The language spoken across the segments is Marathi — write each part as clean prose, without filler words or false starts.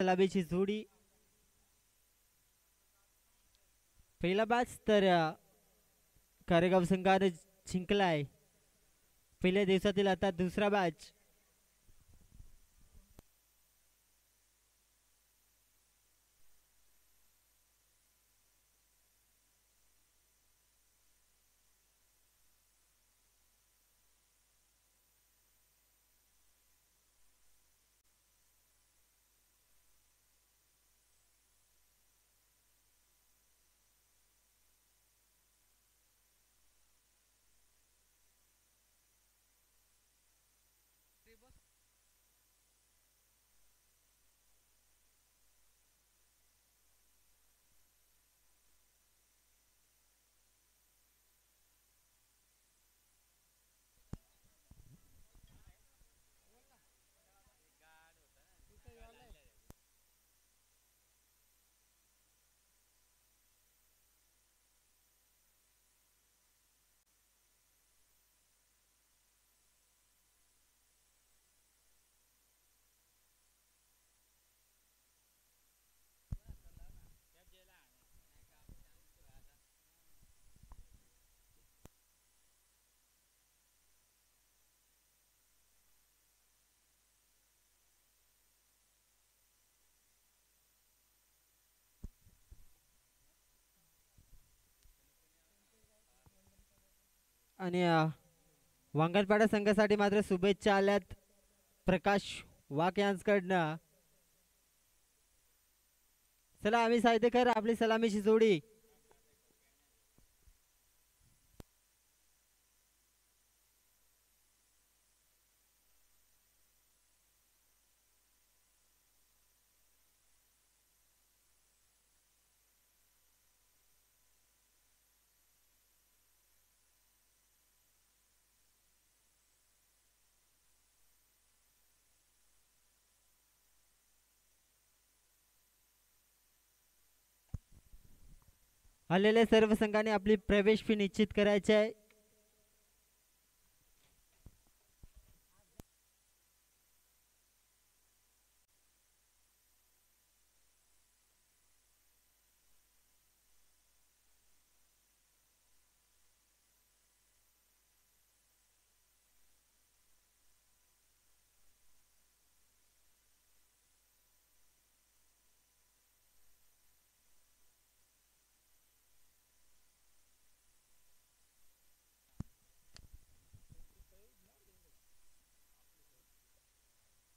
सलामीची जोडी. पहिला मॅच तर कारेगाव संघाने जिंकलाय. पहिल्या दिवसातील आता दुसरा मॅच. आणि वांगणपाडा संघासाठी मात्र शुभेच्छा आल्यात प्रकाश वाक यांच्याकडनं. चला आम्ही सायदेकर आपली सलामीची जोडी. आलेल्या सर्व संघाने आपली प्रवेश फी निश्चित करायची आहे.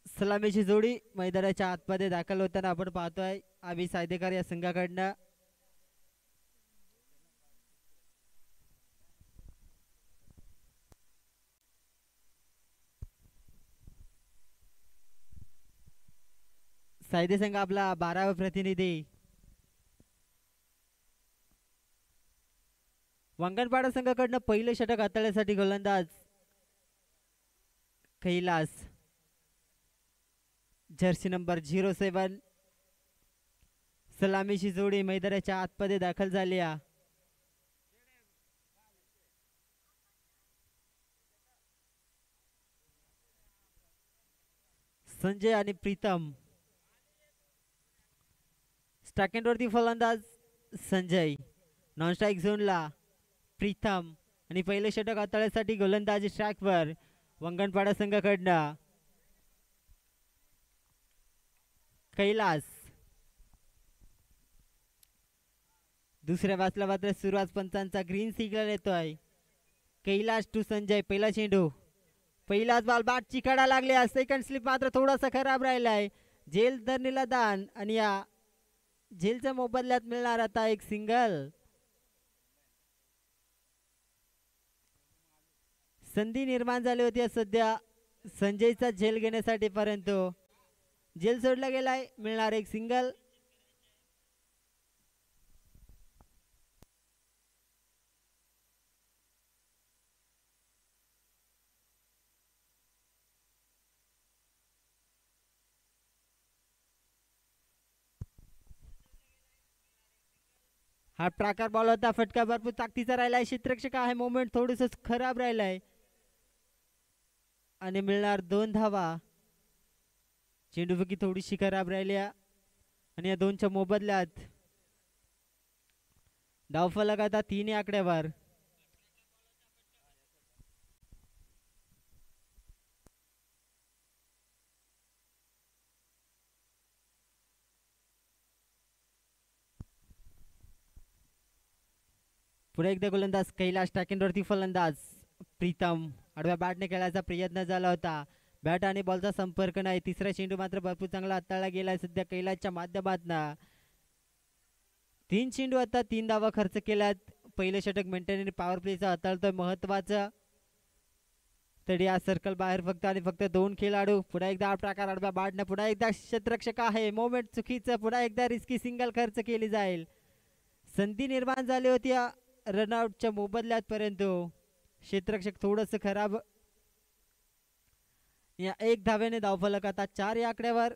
सलामीची जोडी मैदानाच्या आतमध्ये दाखल होताना आपण पाहतोय आम्ही सायदेकर या संघाकडनं. सायदे संघ आपला 12वा प्रतिनिधी. वांगणपाडा संघाकडनं पहिले षटक हाताळण्यासाठी गोलंदाज कैलास जर्सी नंबर 07. सलामीची जोडी मैदानाच्या आतमध्ये दाखल झाली. संजय आणि प्रीतम. स्ट्राइकवरती फलंदाज संजय. नॉन स्ट्राईक झोनला प्रीतम आणि पहिले षटक हाताळण्यासाठी गोलंदाज स्ट्राइकवर वांगणपाडा संघाकडनं कैलास. दुसऱ्या बाजूला मात्र सुरुवात पंचांचा ग्रीन सिग्नल येतोय. कैलास टू संजय. पहिला चेंडू. पहिलाच बॉल बॅट चिकाडा लागले. सेकंड स्लिप मात्र थोडासा खराब राहिलाय. झेल धरणीला दान आणि या झेलच्या मोबदल्यात मिळणार आता एक सिंगल. संधी निर्माण झाली होती सध्या संजयचा झेल घेण्यासाठी परंतु झेल सोडला गेलाय. मिळणार एक सिंगल. हा प्रकार बॉल होता. फटका भरपूर ताकदीचा राहिलाय. क्षेत्ररक्षक आहे. मोमेंट थोडस खराब राहिलाय आणि मिळणार 2 धावा. चेंडूफेकी थोडीशी खराब राहिल्या. आणि या दोनच्या मोबदल्यात धावफलक आता 3 आकड्यावर. पुढे एकदा गोलंदाज कैलास टाकेंडवरती फलंदाज प्रीतम आडव्या बॅटने खेळायचा प्रयत्न झाला होता. बॅट आणि बॉलचा संपर्क नाही. तिसरा चेंडू मात्र भरपूर चांगला हाताळला गेलाय सध्या कैलासच्या माध्यमातून. 3 चेंडू आता 3 धावा खर्च केल्यात. पहिले षटक मेंटेन पॉवर प्लेचा हाताळतोय महत्वाचं. तरी या सर्कल बाहेर फक्त आणि फक्त 2 खेळाडू. पुन्हा एकदा प्रकार आडव्या बॅटने पुन्हा एकदा क्षेत्ररक्षक आहे. मोमेंट चुकीचं. पुन्हा एकदा रिस्की सिंगल खर्च केली जाईल. संधी निर्माण झाली होती रनआउटच्या मोबदल्यात परंतु क्षेत्ररक्षक थोडंसं खराब. या 1 धाव्याने धावफलक आता 4 या आकड्यावर.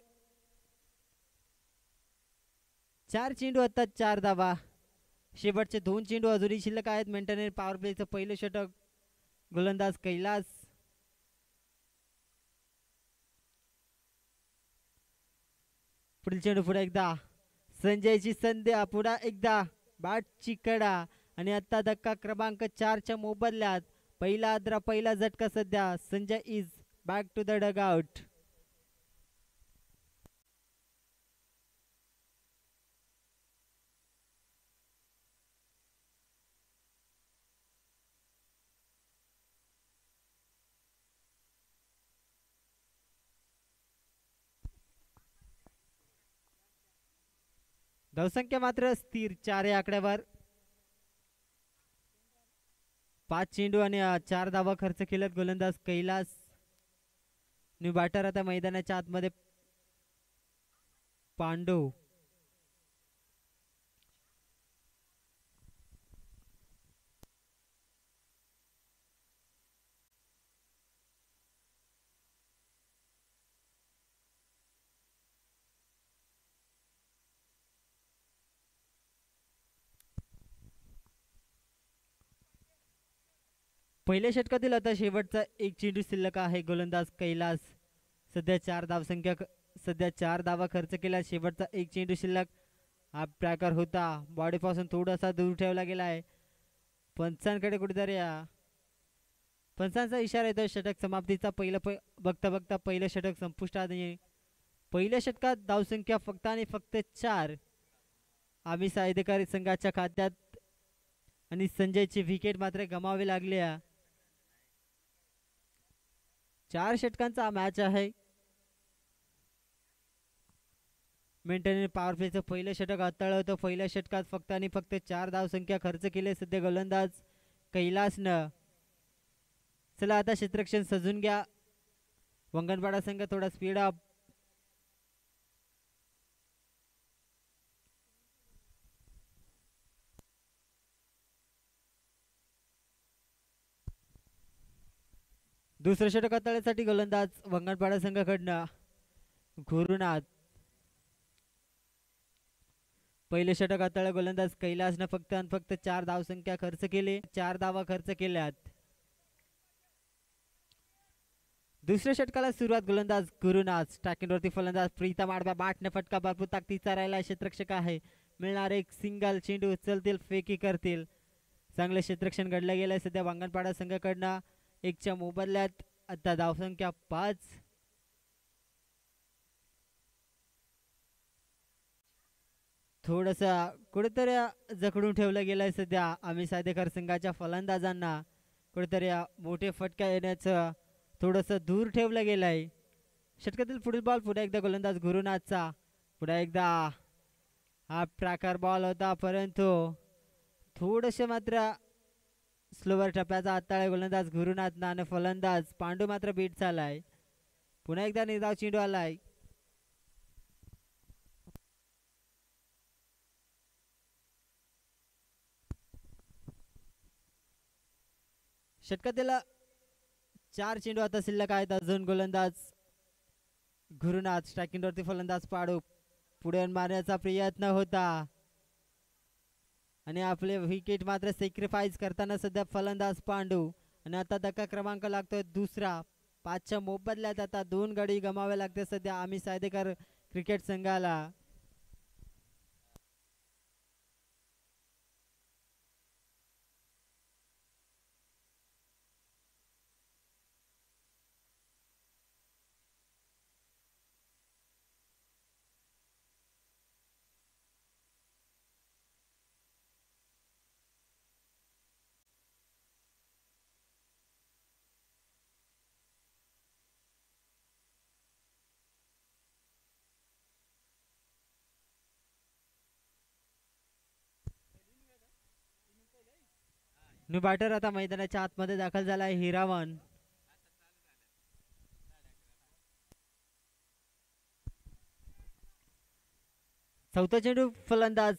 4 चेंडू आता 4 धावा. शेवटचे 2 चेंडू अजूनही शिल्लक आहेत. मेंटेन पॉवर प्लेचं पहिलं षटक गोलंदाज कैलास. पुढील चेंडू पुढे एकदा संजयची संधी. पुन्हा एकदा बॅटची कडा आणि आता धक्का क्रमांक 4च्या मोबदल्यात पहिला आद्रा पहिला झटका. सध्या Sanjay is back to the dugout. धावसंख्या मात्र स्थिर 4 या आकड्यावर. 5 चेंडू आणि 4 धावा खर्च केल्यात गोलंदाज कैलास. न्यू बॅटर आता मैदानाच्या आतमध्ये पांडू. पहिल्या षटकातील आता शेवटचा 1 चेंडू शिल्लक आहे. गोलंदाज कैलास सध्या 4 धावसंख्या सध्या 4 धावा खर्च केला. शेवटचा 1 चेंडू शिल्लक. हा प्रकार होता बॉडीपासून थोडासा दूर ठेवला गेला आहे. पंचांकडे कुठेतरी पंचांचा इशारा येतो षटक समाप्तीचा. बघता बघता पहिलं षटक संपुष्टात. पहिल्या षटकात धावसंख्या फक्त आणि फक्त 4 आम्ही सायदेकर संघाच्या खात्यात आणि संजयची विकेट मात्र गमावी लागली. 4 षटकांचा मॅच आहे. मेंटेन पॉवर प्लेचं पहिलं षटक हाताळलं होतं. पहिल्या षटकात फक्त आणि फक्त 4 धावसंख्या खर्च केले सध्या गोलंदाज कैलासनं. चला आता क्षेत्ररक्षण सजून घ्या. वंगणपाडा संघ थोडा स्पीड अप. दुसरं षटक हाताळण्यासाठी गोलंदाज वंगणपाडा संघाकडनं गुरुनाथ. पहिले षटक हाताळलं गोलंदाज कैलासनं फक्त आणि फक्त 4 धावसंख्या खर्च केले. 4 धावा खर्च केल्यात. दुसऱ्या षटकाला सुरुवात गोलंदाज गुरुनाथ. टाकींवरती फलंदाज प्रीतम आडव्या बॅटने फटका भरपूर ताकदीचा राहिला. क्षेत्ररक्षक आहे. मिळणार एक सिंगल चेंडू उचलतील फेकी करतील. चांगले क्षेत्ररक्षण घडलं गेलंय सध्या वंगणपाडा संघाकडनं. 1च्या मोबदल्यात आता धावसंख्या 5. थोडंसं कुठेतरी जखडून ठेवलं गेलंय सध्या आम्ही सायदेकर संघाच्या फलंदाजांना. कुठेतरी मोठे फटका येण्याचं थोडंसं दूर ठेवलं गेलंय. षटकातील पुढील बॉल पुन्हा एकदा गोलंदाज गुरुनाथचा. पुन्हा एकदा हा प्रकार बॉल होता परंतु थोडंसं मात्र स्लोवर टप्प्याचा हाताळा गोलंदाज गुरुनाथना आणि फलंदाज पांडू मात्र बीट झालाय. पुन्हा एकदा निर्धाव चेंडू आलाय. षटकातील 4 चेंडू आता शिल्लक आहेत. अजून गोलंदाज गुरुनाथ. स्ट्रायकिंगवरती फलंदाज पाडू. पुढे मारण्याचा प्रयत्न होता आणि आपले विकेट मात्र सॅक्रिफाईस करताना सध्या फलंदाज पांडू. आणि आता धक्का क्रमांक लागतोय दुसरा. 5च्या मोबदल्यात आता 2 गडी गमावे लागते सध्या आम्ही सायदेकर क्रिकेट संघाला. न्यू बॅटर आता मैदानाच्या आतमध्ये दाखल झाला आहे हिरामन. चौथा चेंडू फलंदाज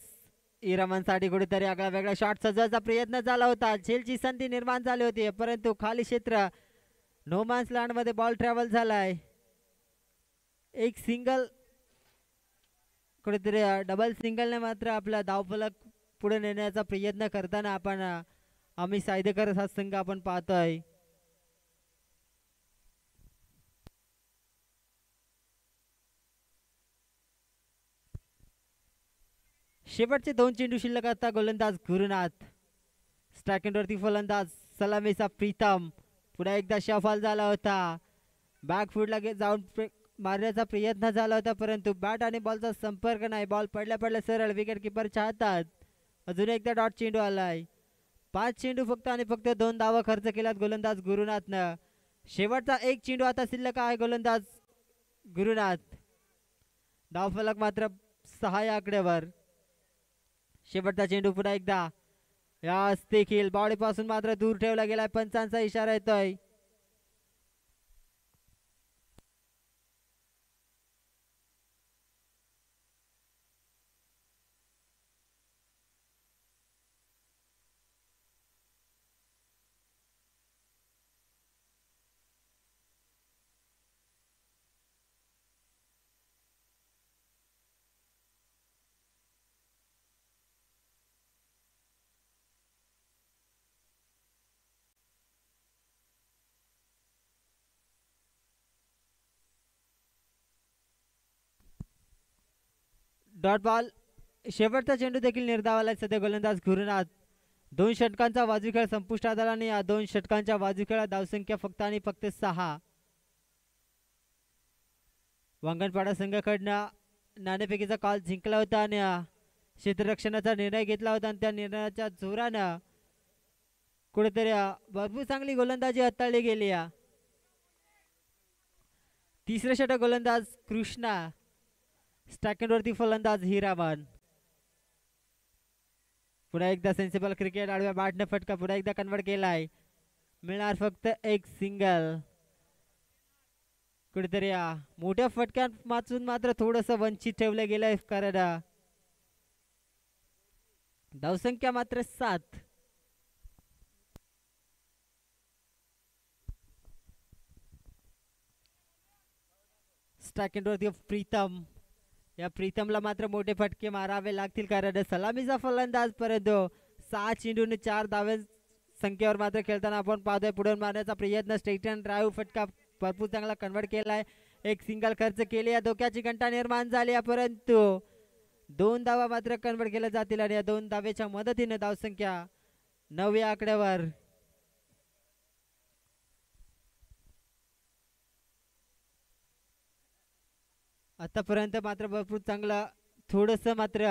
हिरामनसाठी कुठेतरी आगळा वेगळा शॉट सजवायचा प्रयत्न झाला होता. झेलची संधी निर्माण झाली होती परंतु खाली क्षेत्र नो मॅन्स लँड मध्ये बॉल ट्रॅव्हल झालाय. एक सिंगल कुठेतरी डबल सिंगलने मात्र आपला धावफलक पुढे नेण्याचा प्रयत्न करताना आपण आम्ही सायदेकर हा संघ आपण पाहतोय. शेवटचे 2 चेंडू शिल्लक असता गोलंदाज गुरुनाथ. स्ट्रायकेंडवरती फलंदाज सलामीचा प्रीतम पुन्हा एकदा शफल झाला होता. बॅकफूटला जाऊन मारण्याचा प्रयत्न झाला होता परंतु बॅट आणि बॉलचा संपर्क नाही. बॉल पडल्या पडल्या सरळ विकेट किपरच्या हातात. अजून एकदा डॉट चेंडू आलाय. 5 चेंडू फक्त आणि फक्त 2 धावा खर्च केल्यात गोलंदाज गुरुनाथनं. शेवटचा 1 चेंडू आता शिल्लक आहे गोलंदाज गुरुनाथ. धावफलक मात्र 6 या आकड्यावर. शेवटचा चेंडू पुन्हा एकदा यास देखील बॉडीपासून मात्र दूर ठेवला गेलाय. पंचांचा इशारा येतोय. Dot ball. शेवटचा चेंडू देखील निर्धावाला सध्या गोलंदाज गुरुनाथ. 2 षटकांचा वाजवी खेळ संपुष्टात आला आणि या 2 षटकांच्या वाजवी खेळात धावसंख्या फक्त आणि फक्त 6. वांगणपाडा संघाकडनं नाणेफेकीचा कॉल जिंकला होता आणि क्षेत्ररक्षणाचा निर्णय घेतला होता आणि त्या निर्णयाच्या जोरानं कुठेतरी भरपूर चांगली गोलंदाजी हाताळली गेली. तिसरे षटक गोलंदाज कृष्णा. स्ट्रायकेंडवरती फलंदाज हिरामन. पुन्हा एकदा सेन्सिबल क्रिकेट आडव्या बॅटने फटका पुन्हा एकदा कन्वर्ट केलाय. मिळणार फक्त 1 सिंगल. कुठेतरी मोठ्या फटक्यात वाचून मात्र थोडस वंचित ठेवलं गेलंय कारण धावसंख्या मात्र 7. स्ट्रायकेंडवरती प्रीतम. या प्रीतमला मात्र मोठे फटके मारावे लागतील कारण सलामीचा फलंदाज परंतु 6 चेंडूने 4 धावे संख्येवर मात्र खेळताना आपण पाहतोय. पुढे मारण्याचा प्रयत्न स्ट्रेट अँड ड्राईव्ह फटका भरपूर चांगला कन्वर्ट केलाय. 1 सिंगल खर्च केली. या धोक्याची घंटा निर्माण झाली परंतु 2 धावा मात्र कन्वर्ट केल्या जातील आणि या 2 धावेच्या मदतीने धावसंख्या 9 या आकड्यावर. आतापर्यंत मात्र भरपूर चांगला थोडस मात्र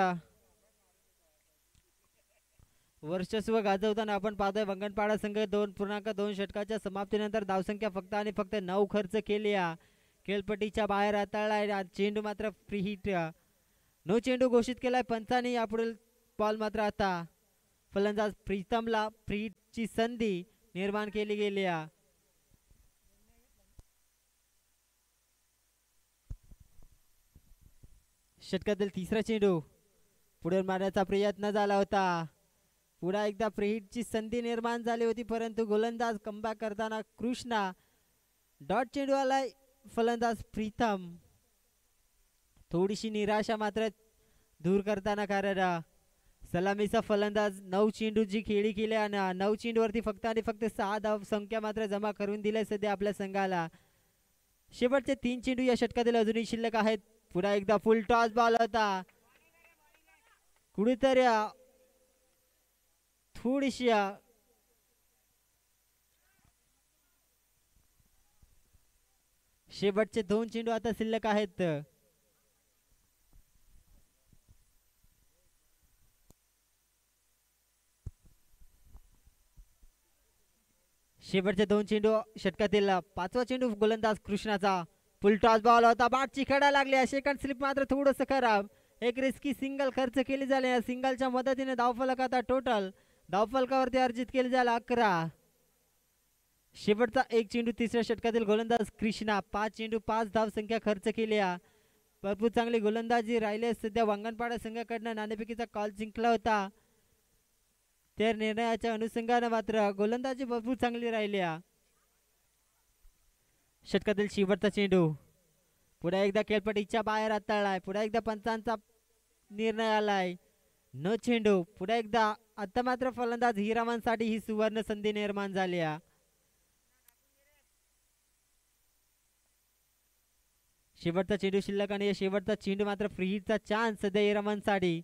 वर्चस्व गाजवताना आपण पाहतोय. वंगणपाडा संघ 2.2 षटकाच्या समाप्तीनंतर धावसंख्या फक्त आणि फक्त 9 खर्च केली. खेळपट्टीच्या बाहेर हाताळला. चेंडू मात्र फ्री हिट. 9 चेंडू घोषित केलाय पंचांनी. यापुढील बॉल मात्र आता फलंदाज प्रीतमला फ्री हिटची संधी निर्माण केली गेली. षटकातील तिसरा चेंडू पुढे मारण्याचा प्रयत्न झाला होता. पुन्हा एकदा फ्री हिटची संधी निर्माण झाली होती परंतु गोलंदाज कमबॅक करताना कृष्णा. डॉट चेंडू आलाय फलंदाज प्रीतम. थोडीशी निराशा मात्र दूर करताना कारण सलामीचा फलंदाज 9 चेंडू जी खेळी केली आणि 9 चेंडूवरती फक्त आणि फक्त 6 धाव संख्या मात्र जमा करून दिल्या सध्या आपल्या संघाला. शेवटचे 3 चेंडू या षटकातील अजूनही शिल्लक आहेत. पुन्हा एकदा फुल टॉस बॉल होता. कुठेतरी थोडीशी शेवटचे 2 चेंडू आता शिल्लक आहेत. शेवटचे 2 चेंडू षटकातील 5वा चेंडू गोलंदाज कृष्णाचा. फुल टॉस बॉल होता. बॅटची खडा लागली. सेकंड स्लिप मात्र थोडंसं खराब. एक रिस्की सिंगल खर्च केली झाली. या सिंगलच्या मदतीने धावफलक आता टोटल धावफलकावरती अर्जित केले जाईल 11. शेवटचा एक चेंडू तिसऱ्या षटकातील गोलंदाज कृष्णा 5 चेंडू 5 धाव संख्या खर्च केल्या. भरपूर चांगली गोलंदाजी राहिले. सध्या वांगणपाडा संघाकडनं नाणेफेकीचा कॉल जिंकला होता. त्या निर्णयाच्या अनुषंगाने मात्र गोलंदाजी भरपूर चांगली राहिली. षटकातील शेवटचा चेंडू पुन्हा एकदा खेळपट्टीच्या बाहेर हाताळलाय. पुन्हा एकदा पंचांचा निर्णय आलाय. न चेंडू पुन्हा एकदा. आता मात्र फलंदाज हिरामनसाठी ही सुवर्ण संधी निर्माण झाली. शेवटचा चेंडू शिल्लक आणि शेवटचा चेंडू मात्र फ्री हिटचा चान्स सध्या हिरामनसाठी.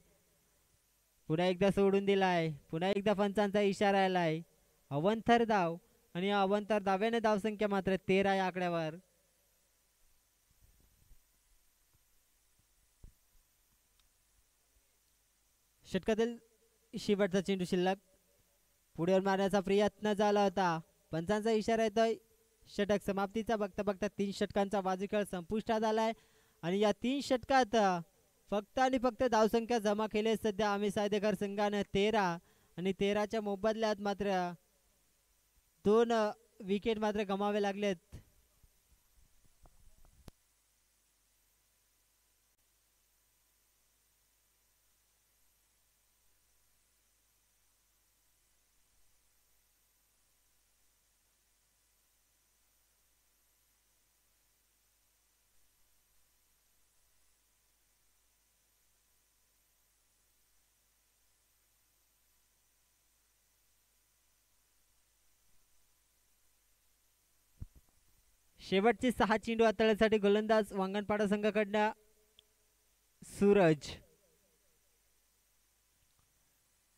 पुन्हा एकदा सोडून दिलाय. पुन्हा एकदा पंचांचा इशारा आलाय. अवंतर धाव आणि अवंतर धाव्याने धावसंख्या मात्र 13 या आकड्यावर. षटकातील शेवटचा चेंडू शिल्लक. पुढे मारण्याचा प्रयत्न झाला होता. पंचांचा इशारा येतोय. षटक समाप्तीचा बघता बघता 3 षटकांचा बाजीखेळ संपुष्टात आलाय आणि या 3 षटकात फक्त आणि फक्त धावसंख्या जमा केले सध्या आम्ही सायदेकर संघाने 13 आणि 13च्या मोबदल्यात मात्र 2 विकेट मात्र गमावे लागलेत. शेवटचे 6 चेंडू हाताळण्यासाठी गोलंदाज वांगणपाडा संघाकडनं सूरज.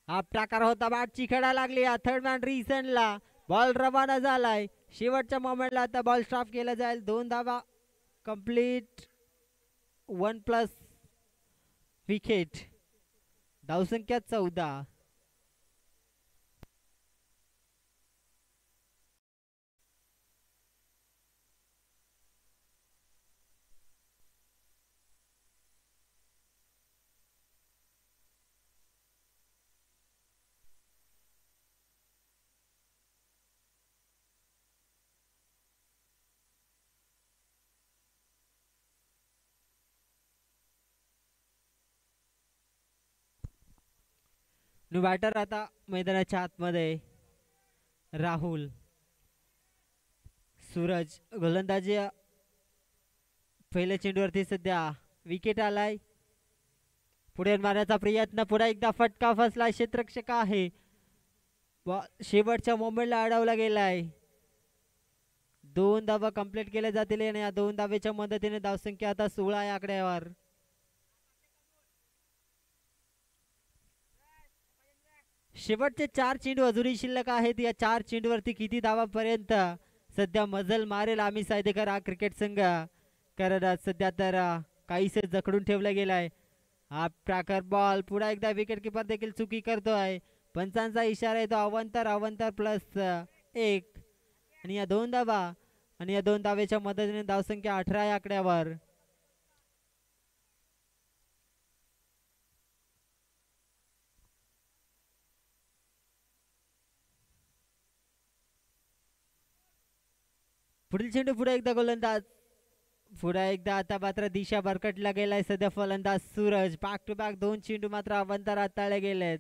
हा प्रकार होता. बॅटची खेळा लागली. थर्ड मॅन रिसनला बॉल रवाना झालाय. शेवटच्या मोमेंटला आता बॉल स्टॉप केला जाईल. 2 धावा कंप्लीट 1+ विकेट. धावसंख्या 14. बॅटर आता मैदानाच्या आतमध्ये राहुल. सूरज गोलंदाजी. पहिल्या चेंडूवरती सध्या विकेट आलाय. पुढे मारण्याचा प्रयत्न. पुन्हा एकदा फटका फसला. क्षेत्ररक्षक आहे. शेवटच्या मोमेंटला अडवला गेलाय. 2 धावा कंप्लीट केल्या जातील आणि या 2 धावेच्या मदतीने धावसंख्या आता 16 या आकड्यावर. शेवटचे 4 चेंडू अजूनही शिल्लक आहेत. या 4 चेंडूवरती किती धावापर्यंत सध्या मजल मारेल आम्ही सायदेकर हा क्रिकेट संघ. कारण सध्या तर काहीसे जखडून ठेवला गेलाय. हा प्रकार बॉल. पुन्हा एकदा विकेट किपर देखील चुकी करतोय. पंचांचा इशारा येतो. अवंतर +1 आणि या 2 धावा आणि या 2 धावेच्या मदतीने धावसंख्या 18 या आकड्यावर. पुढील चेंडू पुढे एकदा गोलंदाज. पुढे एकदा आता मात्र दिशा भरकटला गेलाय सध्या फलंदाज सूरज. बॅक टू बॅक 2 चेंडू मात्र अवंतर हाताळले गेलेत.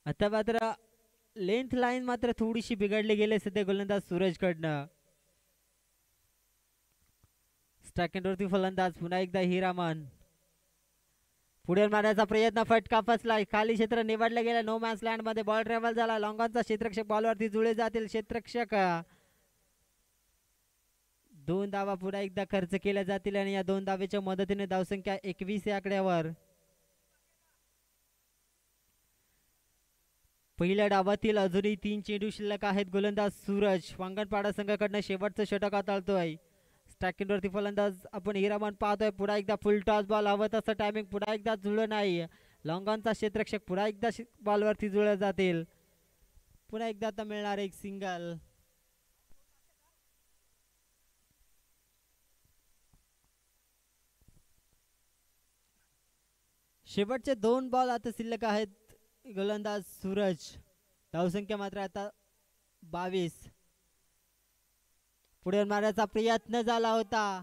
आता मात्र लेंथ लाईन मात्र थोडीशी बिघडली गेली सध्या गोलंदाज सूरज कडनं. स्ट्राइक फलंदाज पुन्हा एकदा हिरामन. पुढे मारण्याचा प्रयत्न. फटका फसलाय. खाली क्षेत्र निवडलं गेलं. नो मॅन्स लँड मध्ये बॉल ट्रॅव्हल झाला. लॉंगॉनचा क्षेत्ररक्षक बॉलवरती जुळे जातील. क्षेत्ररक्षक 2 धावा पुन्हा एकदा खर्च केल्या जातील आणि या 2 धावेच्या मदतीने धावसंख्या 21 या आकड्यावर. पहिल्या डावातील अजूनही 3 चेंडू शिल्लक आहेत. गोलंदाज सूरज वांगणपाडा संघाकडनं शेवटचं षटक हाताळतोय. स्ट्राइकिंगवरती फलंदाज आपण हिरामन पाहतोय. पुन्हा एकदा फुल टॉस बॉल हवं तसं टायमिंग. पुन्हा एकदा जुळलं नाही. लॉंगॉनचा क्षेत्ररक्षक पुन्हा एकदा बॉलवरती जुळले जातील. पुन्हा एकदा आता मिळणार एक सिंगल. शेवटचे 2 बॉल आता शिल्लक आहेत. गोलंदाज सूरज. धावसंख्या मात्र आता 22. पुढे मारण्याचा प्रयत्न झाला होता.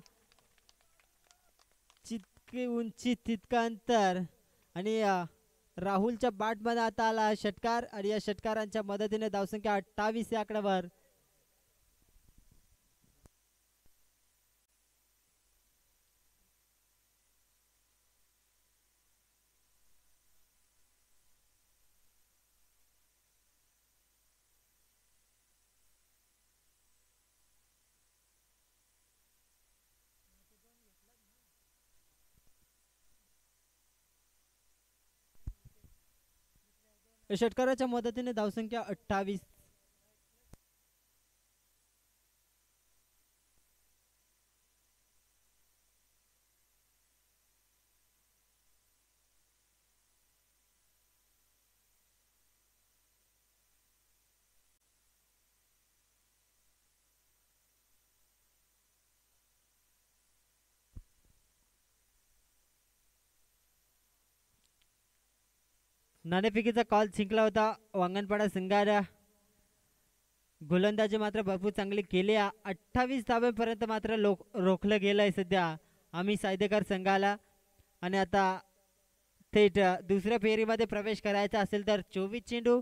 जितकी उंची तितकं अंतर आणि राहुलच्या बॅट मध्ये आता आला षटकार आणि या षटकारांच्या मदतीने धावसंख्या 28 या आकड्यावर. षटकाराच्या मदतीने धावसंख्या 28. नाणेफेकीचा कॉल जिंकला होता वांगणपाडा संघाला. गोलंदाजी मात्र भरपूर चांगली केली. 28 धाब्यांपर्यंत मात्र रोखलं गेलंय सध्या आम्ही सायदेकर संघाला. आणि आता थेट दुसऱ्या फेरीमध्ये प्रवेश करायचा असेल तर 24 चेंडू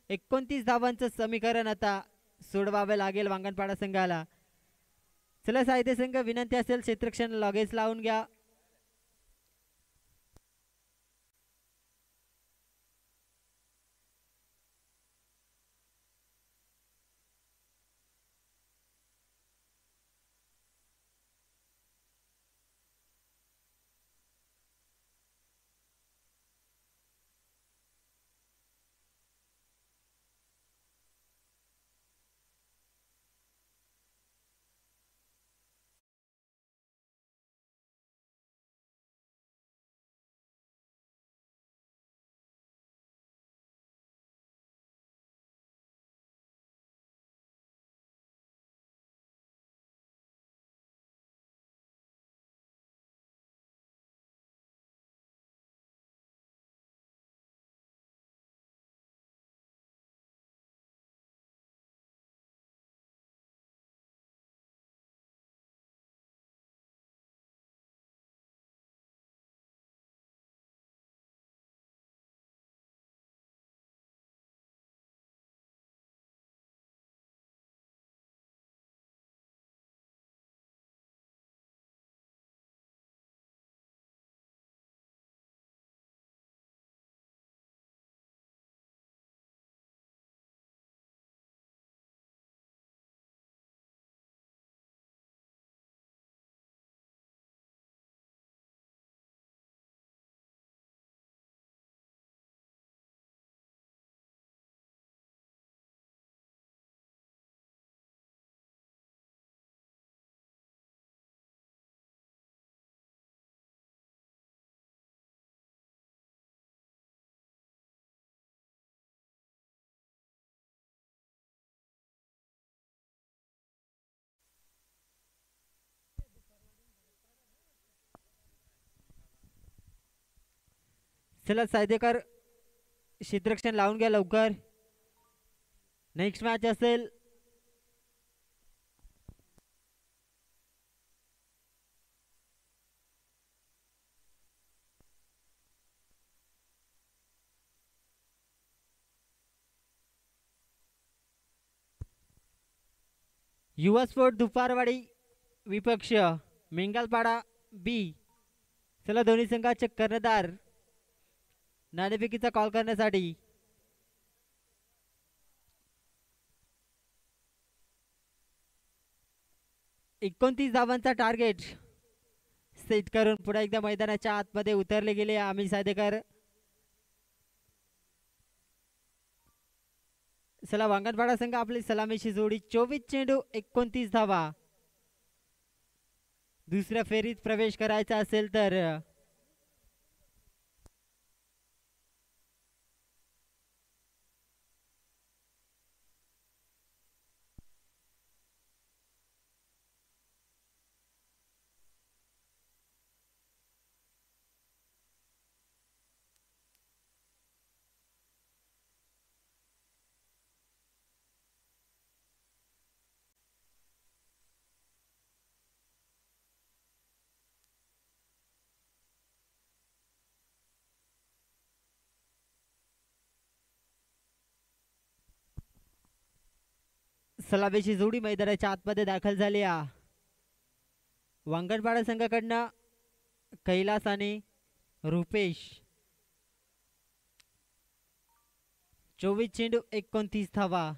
29 धावांचं समीकरण आता सोडवावे लागेल वांगणपाडा संघाला. चला सायदे संघ, विनंती असेल क्षेत्रक्षण लगेच लावून घ्या. चला सायदेकर, क्षेत्रक्षण लावून घ्या लवकर. नेक्स्ट मॅच असेल युवा स्पोर्ट दुपारवाडी विपक्ष मेंगलपाडा बी. चला दोन्ही संघाचे कर्णधार नाणेफेकीचा कॉल करण्यासाठी. एकोणतीस धावांचा टार्गेट सेट करून पुन्हा एकदा मैदानाच्या आतमध्ये उतरले गेले आम्ही सायदेकर. चला वांगणपाडा संघ आपली सलामीची जोडी 24 चेंडू 29 धावा. दुसऱ्या फेरीत प्रवेश करायचा असेल तर सलामीची जोडी मैदानाच्या आतमध्ये दाखल झाली आहे. वांगणपाडा संघाकडनं कैलास आणि रुपेश. 24 चेंडू 29 धावा.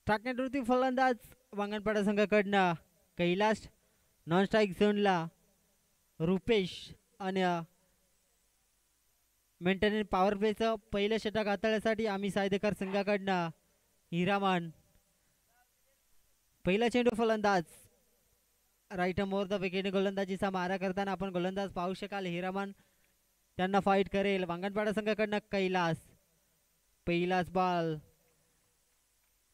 टाकण्यावरती फलंदाज वांगणपाडा संघाकडनं कैलास. नॉन स्ट्राईक झोनला रुपेश आणि मेंटेनन्स पॉवर प्लेचं पहिलं षटक हाताळण्यासाठी आम्ही सायदेकर संघाकडनं हिरामन. पहिला चेंडू फलंदाज राईट मोर द विकेट. गोलंदाजीचा मारा करताना आपण गोलंदाज पाहू शकाल. हिरामन त्यांना फाईट करेल. वांगणपाडा संघाकडनं कैलास. पहिलाच बॉल.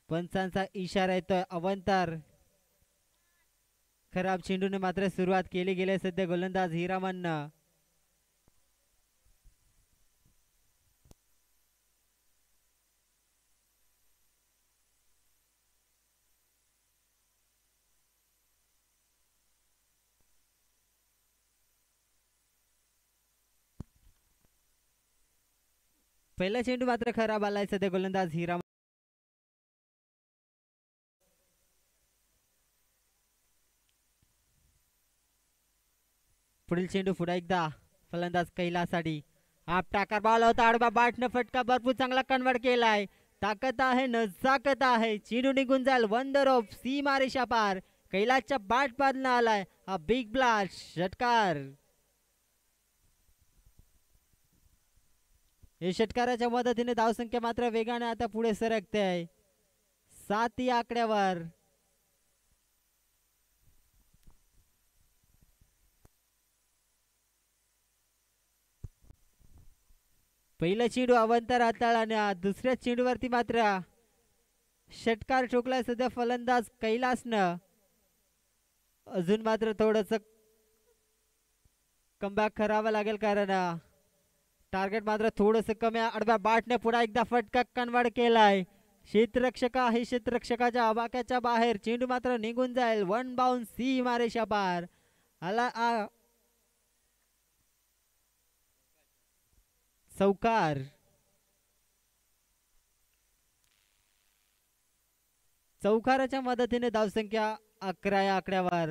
पंचांचा इशारा येतोय. अवंतर. खराब चेंडूने मात्र सुरुवात केली गेली सध्या गोलंदाज हिरामननं. पहिला चेंडू मात्र खराब आलाय सध्या गोलंदाज हिरामन. पुढील चेंडू पुढे एकदा फलंदाज कैलासाठी. आप टाकार बॉल होता. आडवा बाटनं फटका भरपूर चांगला कन्वर्ट केलाय. ताकद आहे, नजाकत आहे. चेंडू निघून जाईल वंडर ऑफ सीमा रेषा पार. कैलासच्या बाट बांधला आलाय हा बिग ब्लास्ट षटकार. हे षटकाराच्या मदतीने धावसंख्या मात्र वेगाने आता पुढे सरकते आहे. 7 या आकड्यावर. पहिला चेंडू अवंतर हाताळ आणि दुसऱ्या चेंडूवरती मात्र षटकार ठोकलाय सध्या फलंदाज कैलासनं. अजून मात्र थोडस कमबॅक करावं लागेल कारण टार्गेट मात्र थोडस कमी. आडव्या बाटने पुन्हा एकदा फटका कन्वर्ट केलाय. क्षेत्ररक्षक आहे, क्षेत्ररक्षकाच्या आवाक्याच्या बाहेर. चेंडू मात्र निघून जाईल. 1 बाउंस सीमा रेषा पार. आला चौकार. चौकाराच्या मदतीने धावसंख्या 11 या आकड्यावर.